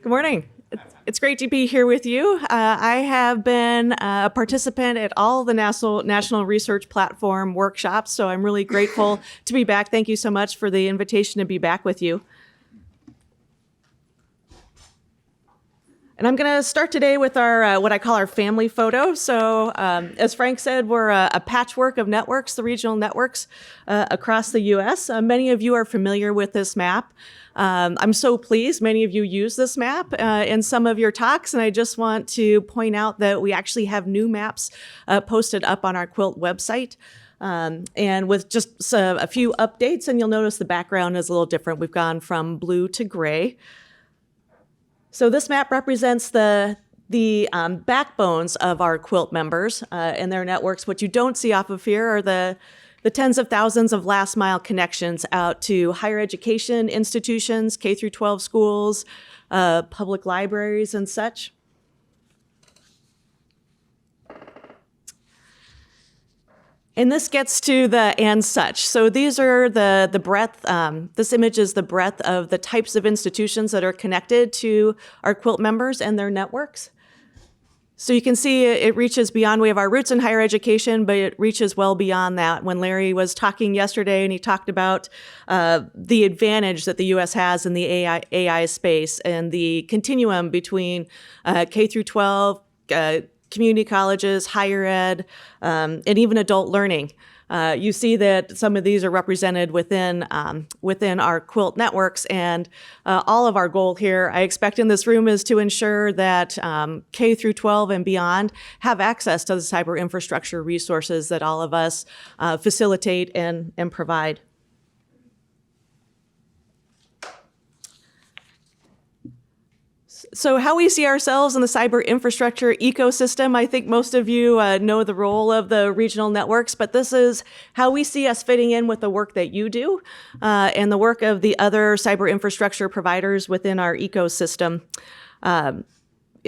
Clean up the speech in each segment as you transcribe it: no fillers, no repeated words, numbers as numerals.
Good morning. It's great to be here with you. I have been a participant at all the National Research Platform workshops, so I'm really grateful to be back. Thank you so much for the invitation to be back with you. And I'm going to start today with our what I call our family photo. So as Frank said, we're a patchwork of networks, the regional networks across the U.S. Many of you are familiar with this map. I'm so pleased many of you use this map in some of your talks, and I just want to point out that we actually have new maps posted up on our Quilt website. And with just a few updates, and you'll notice the background is a little different. We've gone from blue to gray. So this map represents the backbones of our Quilt members and their networks. What you don't see off of here are the tens of thousands of last mile connections out to higher education institutions, K through 12 schools, public libraries and such. And this gets to the and such. So these are the breadth, this image is the breadth of the types of institutions that are connected to our Quilt members and their networks. So you can see it reaches beyond, we have our roots in higher education, but it reaches well beyond that. When Larry was talking yesterday and he talked about the advantage that the US has in the AI space and the continuum between K through 12, community colleges, higher ed, and even adult learning. You see that some of these are represented within our Quilt networks, and all of our goal here, I expect in this room, is to ensure that K through 12 and beyond have access to the cyber infrastructure resources that all of us facilitate and provide. So how we see ourselves in the cyber infrastructure ecosystem, I think most of you know the role of the regional networks, but this is how we see us fitting in with the work that you do and the work of the other cyber infrastructure providers within our ecosystem.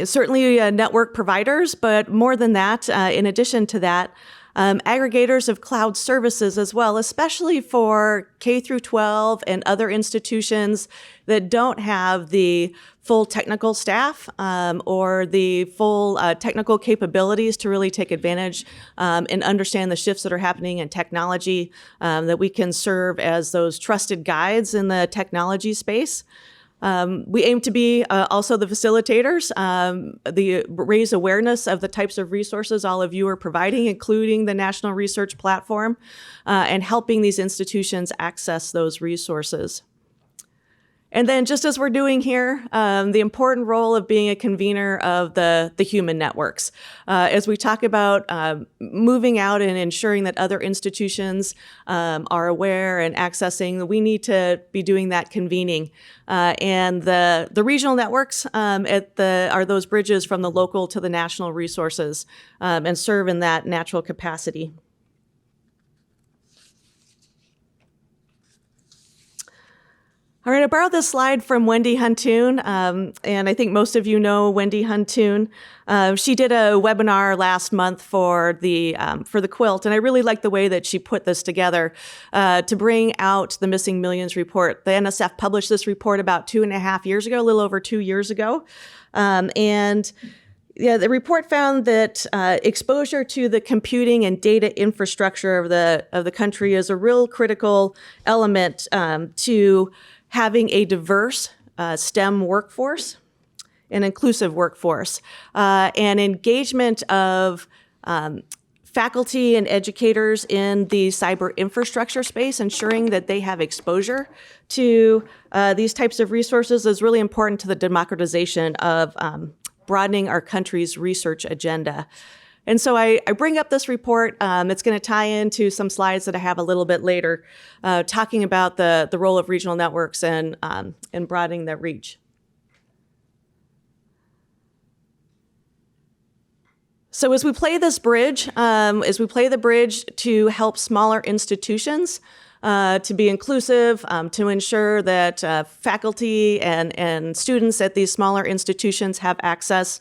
Certainly network providers, but more than that, in addition to that, aggregators of cloud services as well, especially for K through 12 and other institutions that don't have the full technical staff or the full technical capabilities to really take advantage and understand the shifts that are happening in technology, that we can serve as those trusted guides in the technology space. We aim to be also the facilitators, raise awareness of the types of resources all of you are providing, including the National Research Platform, and helping these institutions access those resources. And then just as we're doing here, the important role of being a convener of the human networks. As we talk about moving out and ensuring that other institutions are aware and accessing, we need to be doing that convening. And the regional networks are those bridges from the local to the national resources and serve in that natural capacity. All right, I borrowed this slide from Wendy Huntoon, and I think most of you know Wendy Huntoon. She did a webinar last month for the Quilt, and I really like the way that she put this together to bring out the Missing Millions report. The NSF published this report about 2.5 years ago, a little over 2 years ago, and yeah, the report found that exposure to the computing and data infrastructure of the country is a real critical element to having a diverse STEM workforce, an inclusive workforce, and engagement of faculty and educators in the cyber infrastructure space, ensuring that they have exposure to these types of resources is really important to the democratization of broadening our country's research agenda. And so I bring up this report. It's going to tie into some slides that I have a little bit later, talking about the role of regional networks and broadening their reach. So as we play this bridge, the bridge to help smaller institutions to be inclusive, to ensure that faculty and students at these smaller institutions have access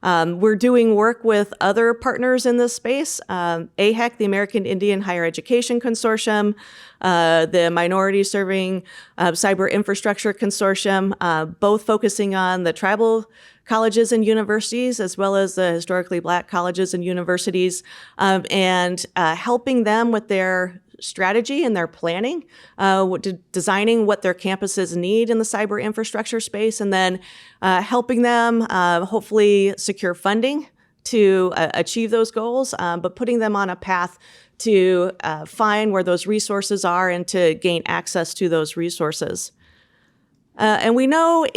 We're doing work with other partners in this space, AHEC, the American Indian Higher Education Consortium, the Minority Serving Cyber Infrastructure Consortium, both focusing on the tribal colleges and universities, as well as the historically Black colleges and universities, and helping them with their strategy and their planning, designing what their campuses need in the cyber infrastructure space, and then helping them hopefully secure funding to achieve those goals, but putting them on a path to find where those resources are and to gain access to those resources. And we know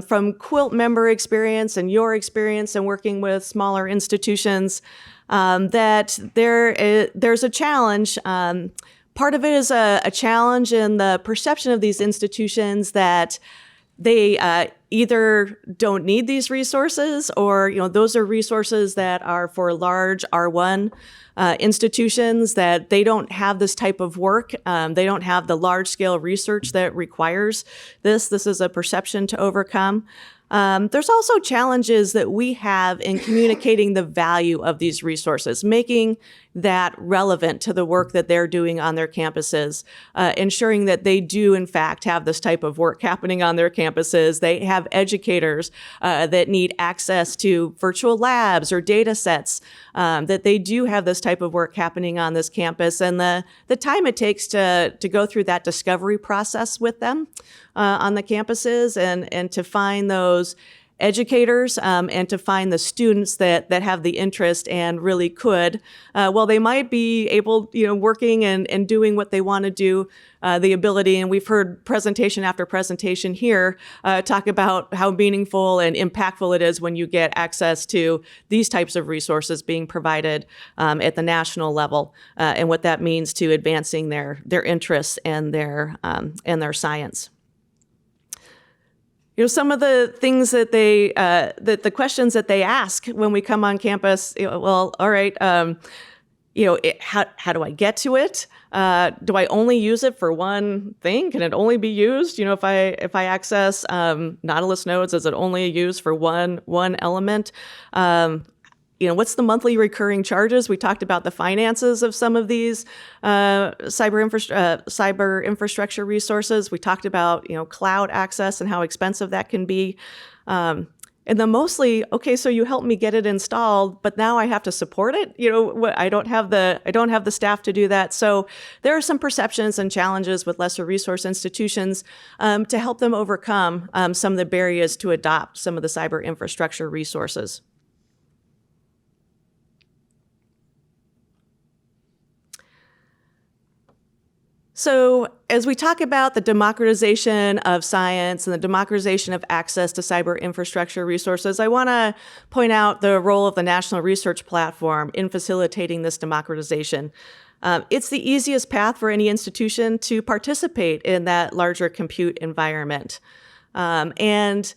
from Quilt member experience and your experience in working with smaller institutions that there's a challenge. Part of it is a challenge in the perception of these institutions that they either don't need these resources, or those are resources that are for large R1 institutions, that they don't have this type of work. They don't have the large scale research that requires this. This is a perception to overcome. There's also challenges that we have in communicating the value of these resources, making that relevant to the work that they're doing on their campuses, ensuring that they do, in fact, have this type of work happening on their campuses. They have educators that need access to virtual labs or data sets, that they do have this type of work happening on this campus, and the time it takes to go through that discovery process with them on the campuses and to find those educators and to find the students that have the interest and really could, well, they might be able, working and doing what they want to do, the ability, and we've heard presentation after presentation here talk about how meaningful and impactful it is when you get access to these types of resources being provided at the national level, and what that means to advancing their interests and their science. Some of the things that the questions that they ask when we come on campus, well, all right, how do I get to it? Do I only use it for one thing? Can it only be used, if I access Nautilus nodes, is it only used for one element? What's the monthly recurring charges? We talked about the finances of some of these cyber infrastructure resources. We talked about, cloud access and how expensive that can be. And then mostly, okay, so you helped me get it installed, but now I have to support it. I don't have the staff to do that. So there are some perceptions and challenges with lesser resource institutions to help them overcome some of the barriers to adopt some of the cyber infrastructure resources. So as we talk about the democratization of science and the democratization of access to cyber infrastructure resources, I want to point out the role of the National Research Platform in facilitating this democratization. It's the easiest path for any institution to participate in that larger compute environment. And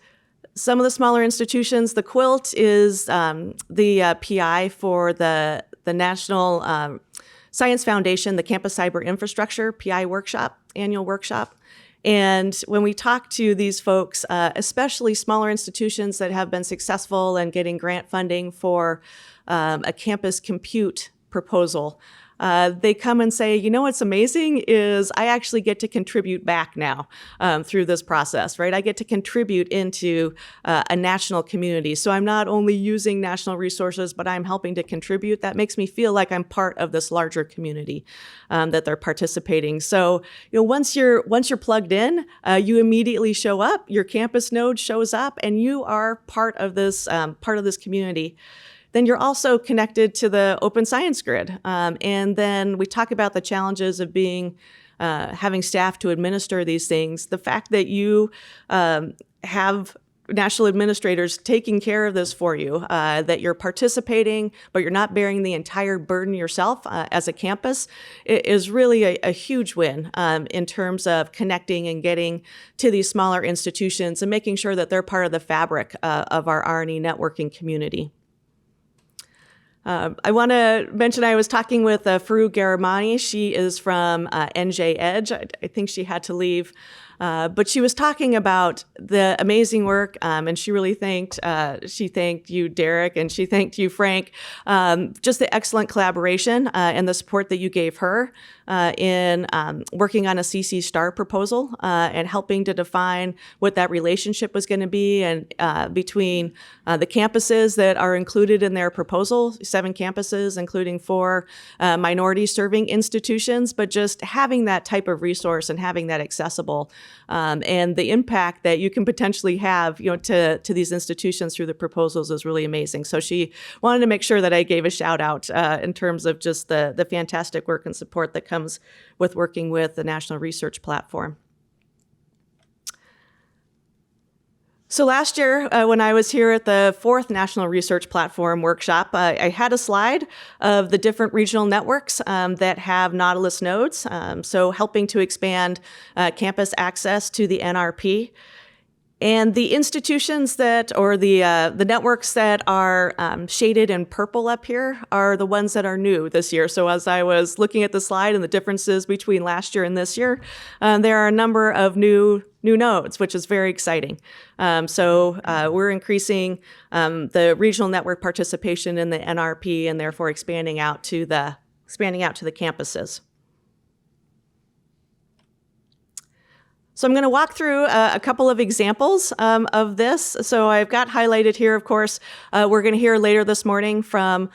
some of the smaller institutions, the Quilt is the PI for the National Science Foundation, the Campus Cyber Infrastructure PI workshop, annual workshop. And when we talk to these folks, especially smaller institutions that have been successful in getting grant funding for a campus compute proposal, they come and say, what's amazing is I actually get to contribute back now through this process, right? I get to contribute into a national community. So I'm not only using national resources, but I'm helping to contribute. That makes me feel like I'm part of this larger community that they're participating. So once you're plugged in, you immediately show up. Your campus node shows up, and you are part of this community. Then you're also connected to the open science grid. And then we talk about the challenges of having staff to administer these things. The fact that you have national administrators taking care of this for you, that you're participating, but you're not bearing the entire burden yourself as a campus, is really a huge win in terms of connecting and getting to these smaller institutions and making sure that they're part of the fabric of our R&E networking community. I want to mention I was talking with Farouk Garamani. She is from NJ Edge. I think she had to leave But she was talking about the amazing work, and she really thanked you, Derek, and she thanked you, Frank, just the excellent collaboration and the support that you gave her in working on a CC STAR proposal and helping to define what that relationship was going to be and between the campuses that are included in their proposal, 7 campuses, including 4 minority-serving institutions, but just having that type of resource and having that accessible and the impact that you can potentially have, to these institutions through the proposals is really amazing. So she wanted to make sure that I gave a shout out in terms of just the fantastic work and support that comes with working with the National Research Platform. So last year, when I was here at the 4th National Research Platform workshop, I had a slide of the different regional networks that have Nautilus nodes, so helping to expand campus access to the NRP. And the institutions or the networks that are shaded in purple up here are the ones that are new this year. So as I was looking at the slide and the differences between last year and this year, there are a number of new nodes, which is very exciting. So we're increasing the regional network participation in the NRP and therefore expanding out to the campuses. So I'm going to walk through a couple of examples of this. So I've got highlighted here, of course, we're going to hear later this morning from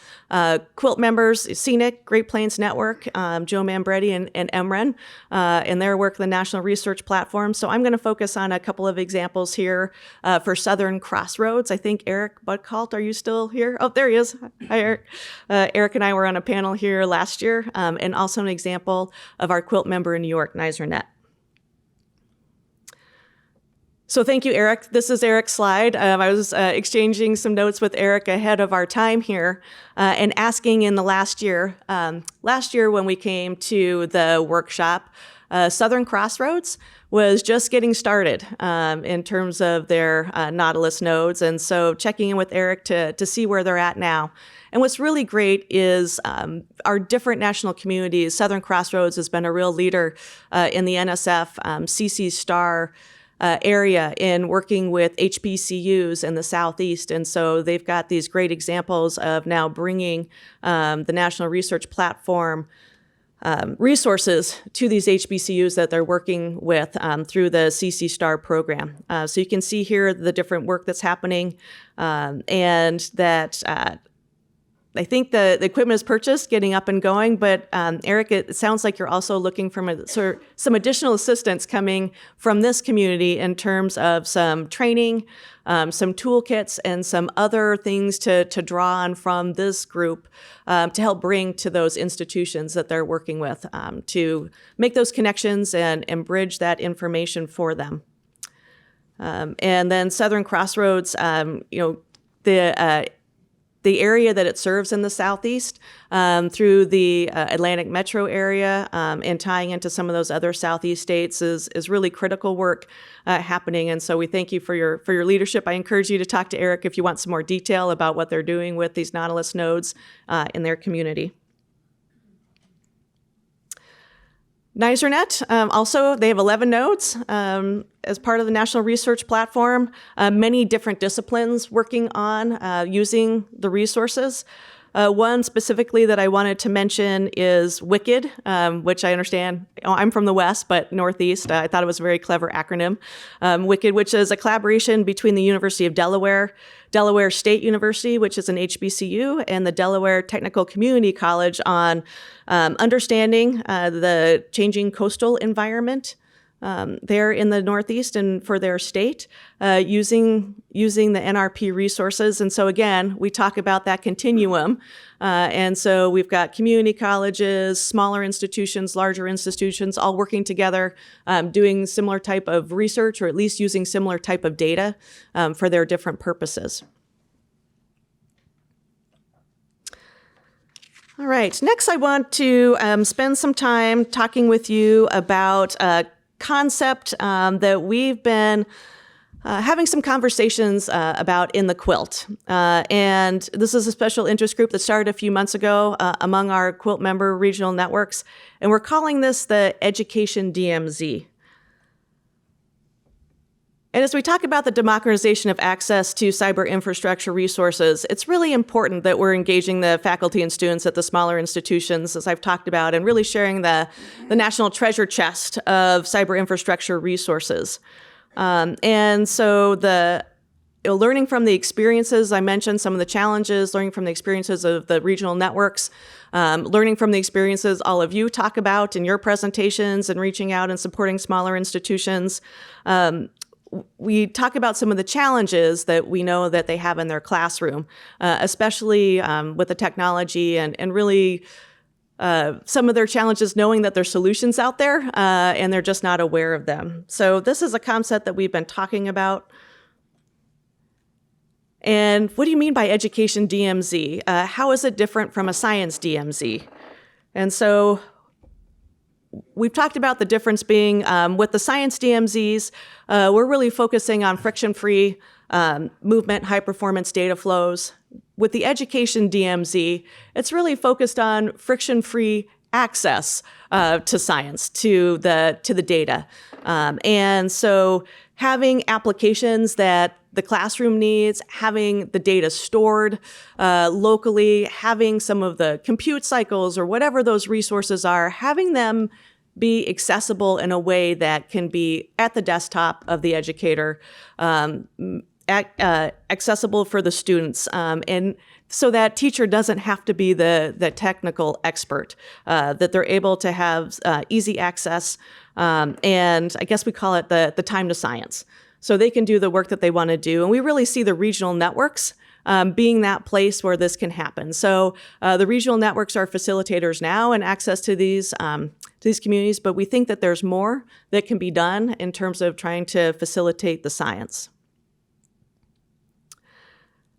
Quilt members, Scenic, Great Plains Network, Joe Mambretti and Emren, and their work in the National Research Platform. So I'm going to focus on a couple of examples here for Southern Crossroads. I think Eric Buckalt, are you still here? Oh, there he is. Hi, Eric. Eric and I were on a panel here last year, and also an example of our Quilt member in New York, NiserNet. So thank you, Eric. This is Eric's slide. I was exchanging some notes with Eric ahead of our time here and asking in the last year when we came to the workshop, Southern Crossroads was just getting started in terms of their Nautilus nodes. And so checking in with Eric to see where they're at now. And what's really great is our different national communities. Southern Crossroads has been a real leader in the NSF CC STAR area in working with HBCUs in the Southeast. And so they've got these great examples of now bringing the National Research Platform resources to these HBCUs that they're working with through the CC STAR program. So you can see here the different work that's happening and that I think the equipment is purchased, getting up and going, but Eric, it sounds like you're also looking for some additional assistance coming from this community in terms of some training, some toolkits, and some other things to draw on from this group to help bring to those institutions that they're working with to make those connections and bridge that information for them. And then Southern Crossroads, the area that it serves in the Southeast through the Atlantic metro area and tying into some of those other Southeast states is really critical work happening. And so we thank you for your leadership. I encourage you to talk to Eric if you want some more detail about what they're doing with these Nautilus nodes in their community. NiserNet, also, they have 11 nodes as part of the National Research Platform, many different disciplines working on using the resources. One specifically that I wanted to mention is WICKED, which I understand, I'm from the West, but Northeast. I thought it was a very clever acronym. WICKED, which is a collaboration between the University of Delaware, Delaware State University, which is an HBCU, and the Delaware Technical Community College on understanding the changing coastal environment there in the Northeast and for their state, using the NRP resources. And so again, we talk about that continuum. And so we've got community colleges, smaller institutions, larger institutions, all working together, doing similar type of research, or at least using similar type of data for their different purposes. All right, next I want to spend some time talking with you about concept that we've been having some conversations about in the Quilt. And this is a special interest group that started a few months ago among our Quilt member regional networks. And we're calling this the Education DMZ. And as we talk about the democratization of access to cyber infrastructure resources, it's really important that we're engaging the faculty and students at the smaller institutions, as I've talked about, and really sharing the national treasure chest of cyber infrastructure resources. And so learning from the experiences, I mentioned some of the challenges, learning from the experiences of the regional networks, learning from the experiences all of you talk about in your presentations and reaching out and supporting smaller institutions. We talk about some of the challenges that we know that they have in their classroom, especially with the technology and really some of their challenges knowing that there's solutions out there and they're just not aware of them. So this is a concept that we've been talking about. And what do you mean by education DMZ? How is it different from a science DMZ? And so we've talked about the difference being with the science DMZs, we're really focusing on friction-free movement, high-performance data flows. With the education DMZ, it's really focused on friction-free access to science, to the data. And so having applications that the classroom needs, having the data stored locally, having some of the compute cycles or whatever those resources are, having them be accessible in a way that can be at the desktop of the educator, accessible for the students, and so that teacher doesn't have to be the technical expert, that they're able to have easy access, and I guess we call it the time to science. So they can do the work that they want to do. And we really see the regional networks being that place where this can happen. So the regional networks are facilitators now and access to these communities, but we think that there's more that can be done in terms of trying to facilitate the science.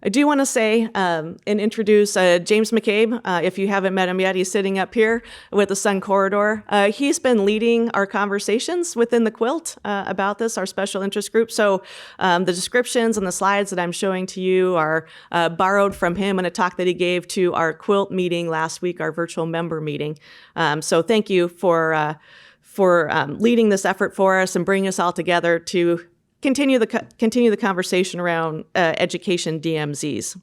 I do want to say and introduce James McCabe. If you haven't met him yet, he's sitting up here with the Sun Corridor. He's been leading our conversations within the Quilt about this, our special interest group. So the descriptions and the slides that I'm showing to you are borrowed from him in a talk that he gave to our Quilt meeting last week, our virtual member meeting. So thank you for leading this effort for us and bringing us all together to continue the conversation around education DMZs.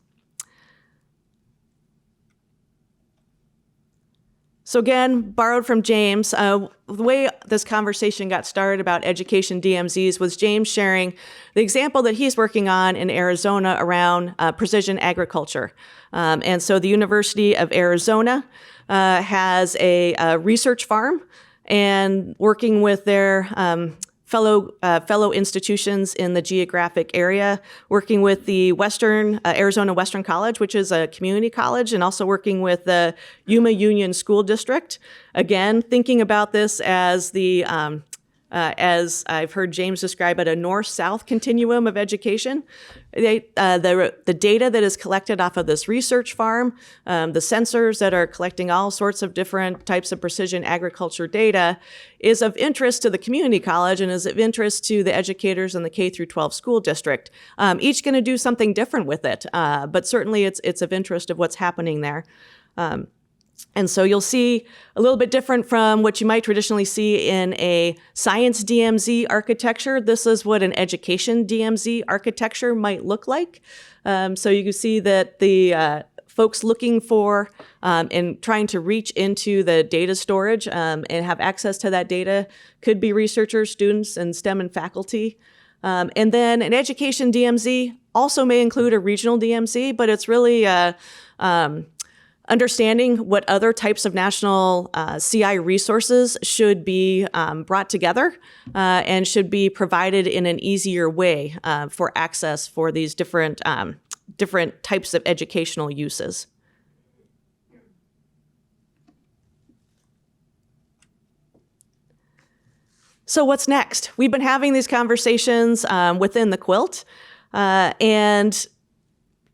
So again, borrowed from James, the way this conversation got started about education DMZs was James sharing the example that he's working on in Arizona around precision agriculture. And so the University of Arizona has a research farm, and working with their fellow institutions in the geographic area, working with the Arizona Western College, which is a community college, and also working with the Yuma Union School District. Again, thinking about this as as I've heard James describe it, a north-south continuum of education. The data that is collected off of this research farm, the sensors that are collecting all sorts of different types of precision agriculture data, is of interest to the community college and is of interest to the educators in the K-12 school district. Each going to do something different with it, but certainly it's of interest of what's happening there. And so you'll see a little bit different from what you might traditionally see in a science DMZ architecture. This is what an education DMZ architecture might look like. So you can see that the folks looking for and trying to reach into the data storage and have access to that data could be researchers, students, and STEM and faculty. And then an education DMZ also may include a regional DMZ, but it's really understanding what other types of national CI resources should be brought together and should be provided in an easier way for access for these different types of educational uses. So what's next? We've been having these conversations within the Quilt, and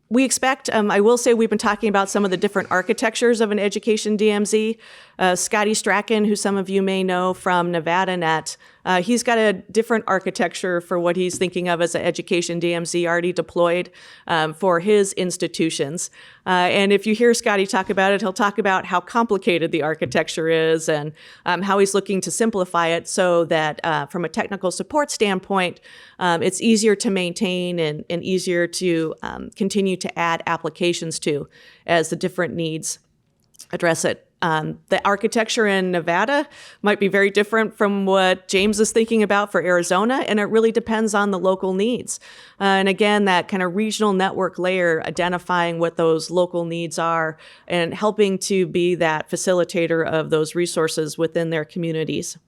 we expect, I will say we've been talking about some of the different architectures of an education DMZ. Scotty Strachan, who some of you may know from NevadaNet, He's got a different architecture for what he's thinking of as an education DMZ already deployed for his institutions. And if you hear Scotty talk about it, he'll talk about how complicated the architecture is and how he's looking to simplify it so that from a technical support standpoint, it's easier to maintain and easier to continue to add applications to as the different needs address it. The architecture in Nevada might be very different from what James is thinking about for Arizona, and it really depends on the local needs. And again, that kind of regional network layer, identifying what those local needs are and helping to be that facilitator of those resources within their communities.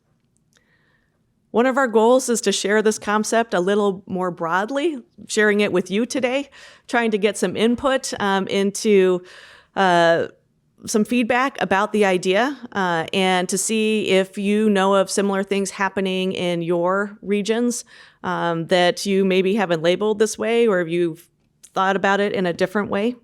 One of our goals is to share this concept a little more broadly, sharing it with you today, trying to get some input into some feedback about the idea and to see if you know of similar things happening in your regions that you maybe haven't labeled this way or if you've thought about it in a different way.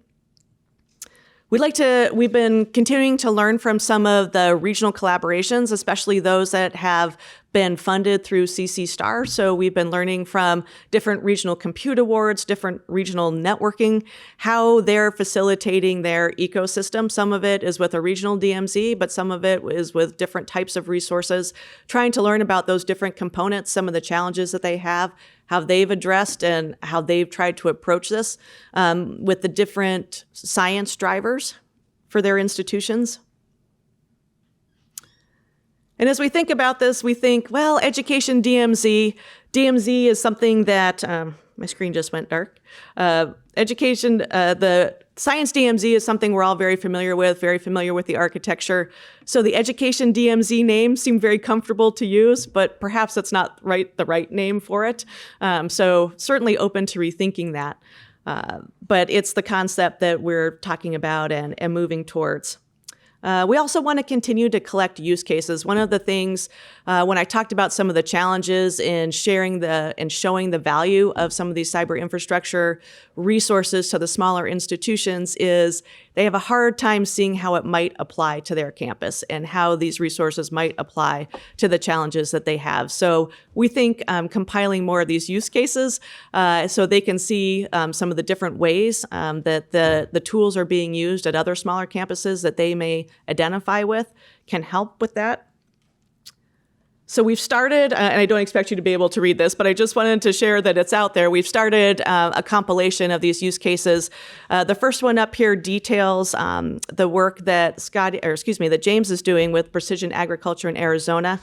We've been continuing to learn from some of the regional collaborations, especially those that have been funded through CC Star. So we've been learning from different regional compute awards, different regional networking, how they're facilitating their ecosystem. Some of it is with a regional DMZ, but some of it is with different types of resources, trying to learn about those different components, some of the challenges that they have, how they've addressed and how they've tried to approach this with the different science drivers for their institutions. And as we think about this, we think, well, education DMZ is something that, my screen just went dark. The science DMZ is something we're all very familiar with the architecture. So the education DMZ name seemed very comfortable to use, but perhaps that's not the right name for it. So certainly open to rethinking that. But it's the concept that we're talking about and moving towards. We also want to continue to collect use cases. One of the things when I talked about some of the challenges in sharing and showing the value of some of these cyber infrastructure resources to the smaller institutions is they have a hard time seeing how it might apply to their campus and how these resources might apply to the challenges that they have. So we think compiling more of these use cases so they can see some of the different ways that the tools are being used at other smaller campuses that they may identify with can help with that. So we've started, and I don't expect you to be able to read this, but I just wanted to share that it's out there. We've started a compilation of these use cases. The first one up here details the work that that James is doing with precision agriculture in Arizona.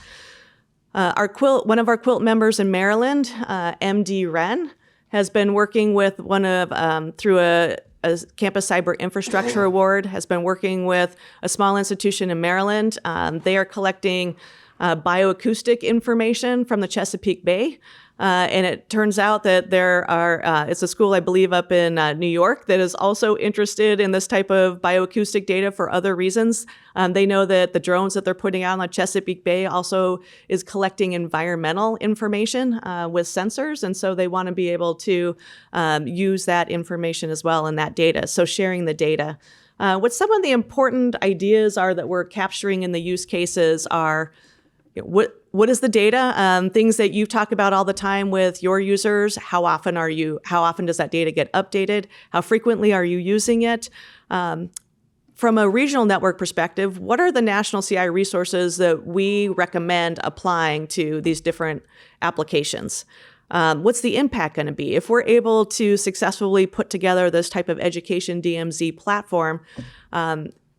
One of our Quilt members in Maryland, MD Wren, has been working with through a Campus Cyber Infrastructure Award, has been working with a small institution in Maryland. They are collecting bioacoustic information from the Chesapeake Bay. And it turns out that it's a school, I believe, up in New York that is also interested in this type of bioacoustic data for other reasons. They know that the drones that they're putting out on the Chesapeake Bay also is collecting environmental information with sensors. And so they want to be able to use that information as well in that data. So sharing the data. What some of the important ideas are that we're capturing in the use cases are, what is the data? Things that you talk about all the time with your users. How often does that data get updated? How frequently are you using it? From a regional network perspective, what are the national CI resources that we recommend applying to these different applications? What's the impact going to be? If we're able to successfully put together this type of education DMZ platform,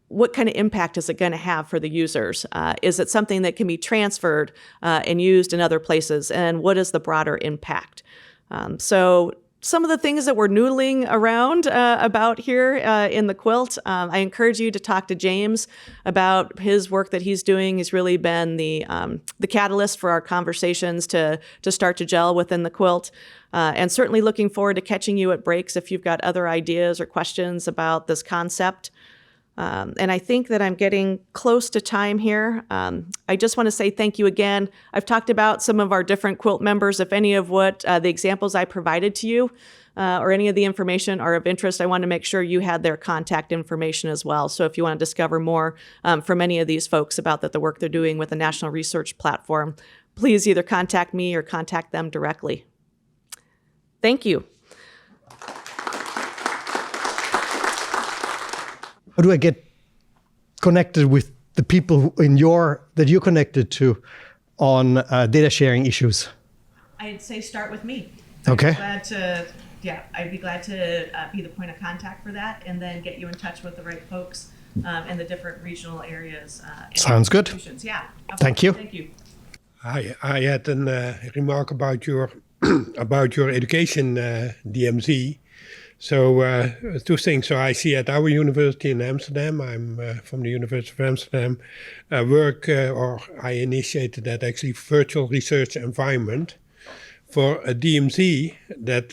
what kind of impact is it going to have for the users? Is it something that can be transferred and used in other places? And what is the broader impact? So some of the things that we're noodling around about here in the Quilt, I encourage you to talk to James about his work that he's doing. He's really been the catalyst for our conversations to start to gel within the Quilt. And certainly looking forward to catching you at breaks if you've got other ideas or questions about this concept. And I think that I'm getting close to time here. I just want to say thank you again. I've talked about some of our different Quilt members. If any of what the examples I provided to you or any of the information are of interest, I want to make sure you had their contact information as well. So if you want to discover more from any of these folks about the work they're doing with the National Research Platform, please either contact me or contact them directly. Thank you. How do I get connected with the people that you're connected to on data sharing issues? I'd say start with me. Okay. I'd be glad to be the point of contact for that, and then get you in touch with the right folks in the different regional areas. Sounds good. Yeah. Thank you. Thank you. I had a remark about your about your education, DMZ. So two things. So I see at our university in Amsterdam, I'm from the University of Amsterdam, I initiated that actually virtual research environment for a DMZ that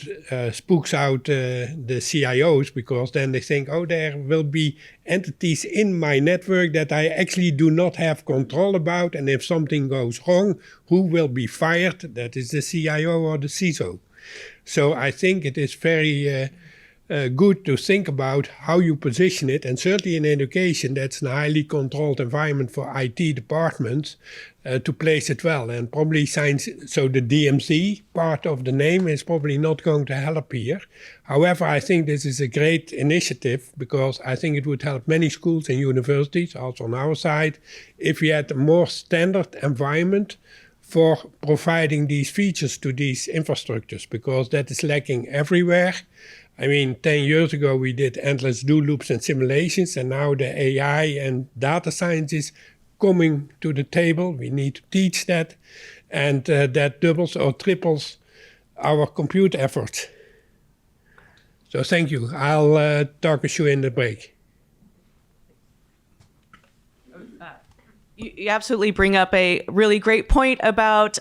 spooks out the CIOs, because then they think, oh, there will be entities in my network that I actually do not have control about. And if something goes wrong, who will be fired? That is the CIO or the CISO. So I think it is very good to think about how you position it. And certainly in education, that's a highly controlled environment for IT departments to place it well. And probably science, so the DMZ part of the name is probably not going to help here. However, I think this is a great initiative, because I think it would help many schools and universities, also on our side, if we had a more standard environment for providing these features to these infrastructures, because that is lacking everywhere. I mean, 10 years ago, we did endless do loops and simulations, and now the AI and data science is coming to the table. We need to teach that, and that doubles or triples our compute efforts. So thank you. I'll talk with you in the break. You absolutely bring up a really great point about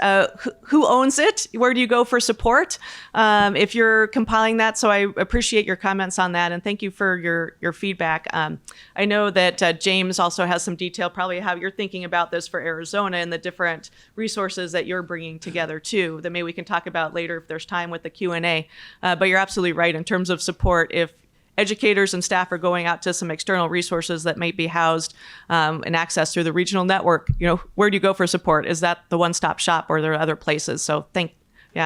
who owns it. Where do you go for support if you're compiling that? So I appreciate your comments on that, and thank you for your feedback. I know that James also has some detail, probably how you're thinking about this for Arizona and the different resources that you're bringing together too, that maybe we can talk about later if there's time with the Q&A. But you're absolutely right in terms of support. If educators and staff are going out to some external resources that might be housed and accessed through the regional network, where do you go for support? Is that the one-stop shop, or are there other places? So yeah.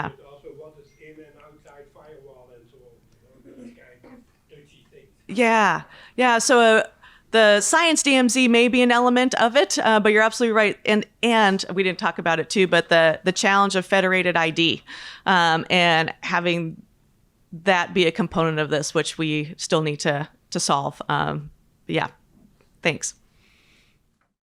But also what is in and outside firewall and so on. Those kind of touchy things. Yeah. So the science DMZ may be an element of it, but you're absolutely right. And we didn't talk about it too, but the challenge of federated ID and having that be a component of this, which we still need to solve. Yeah, thanks.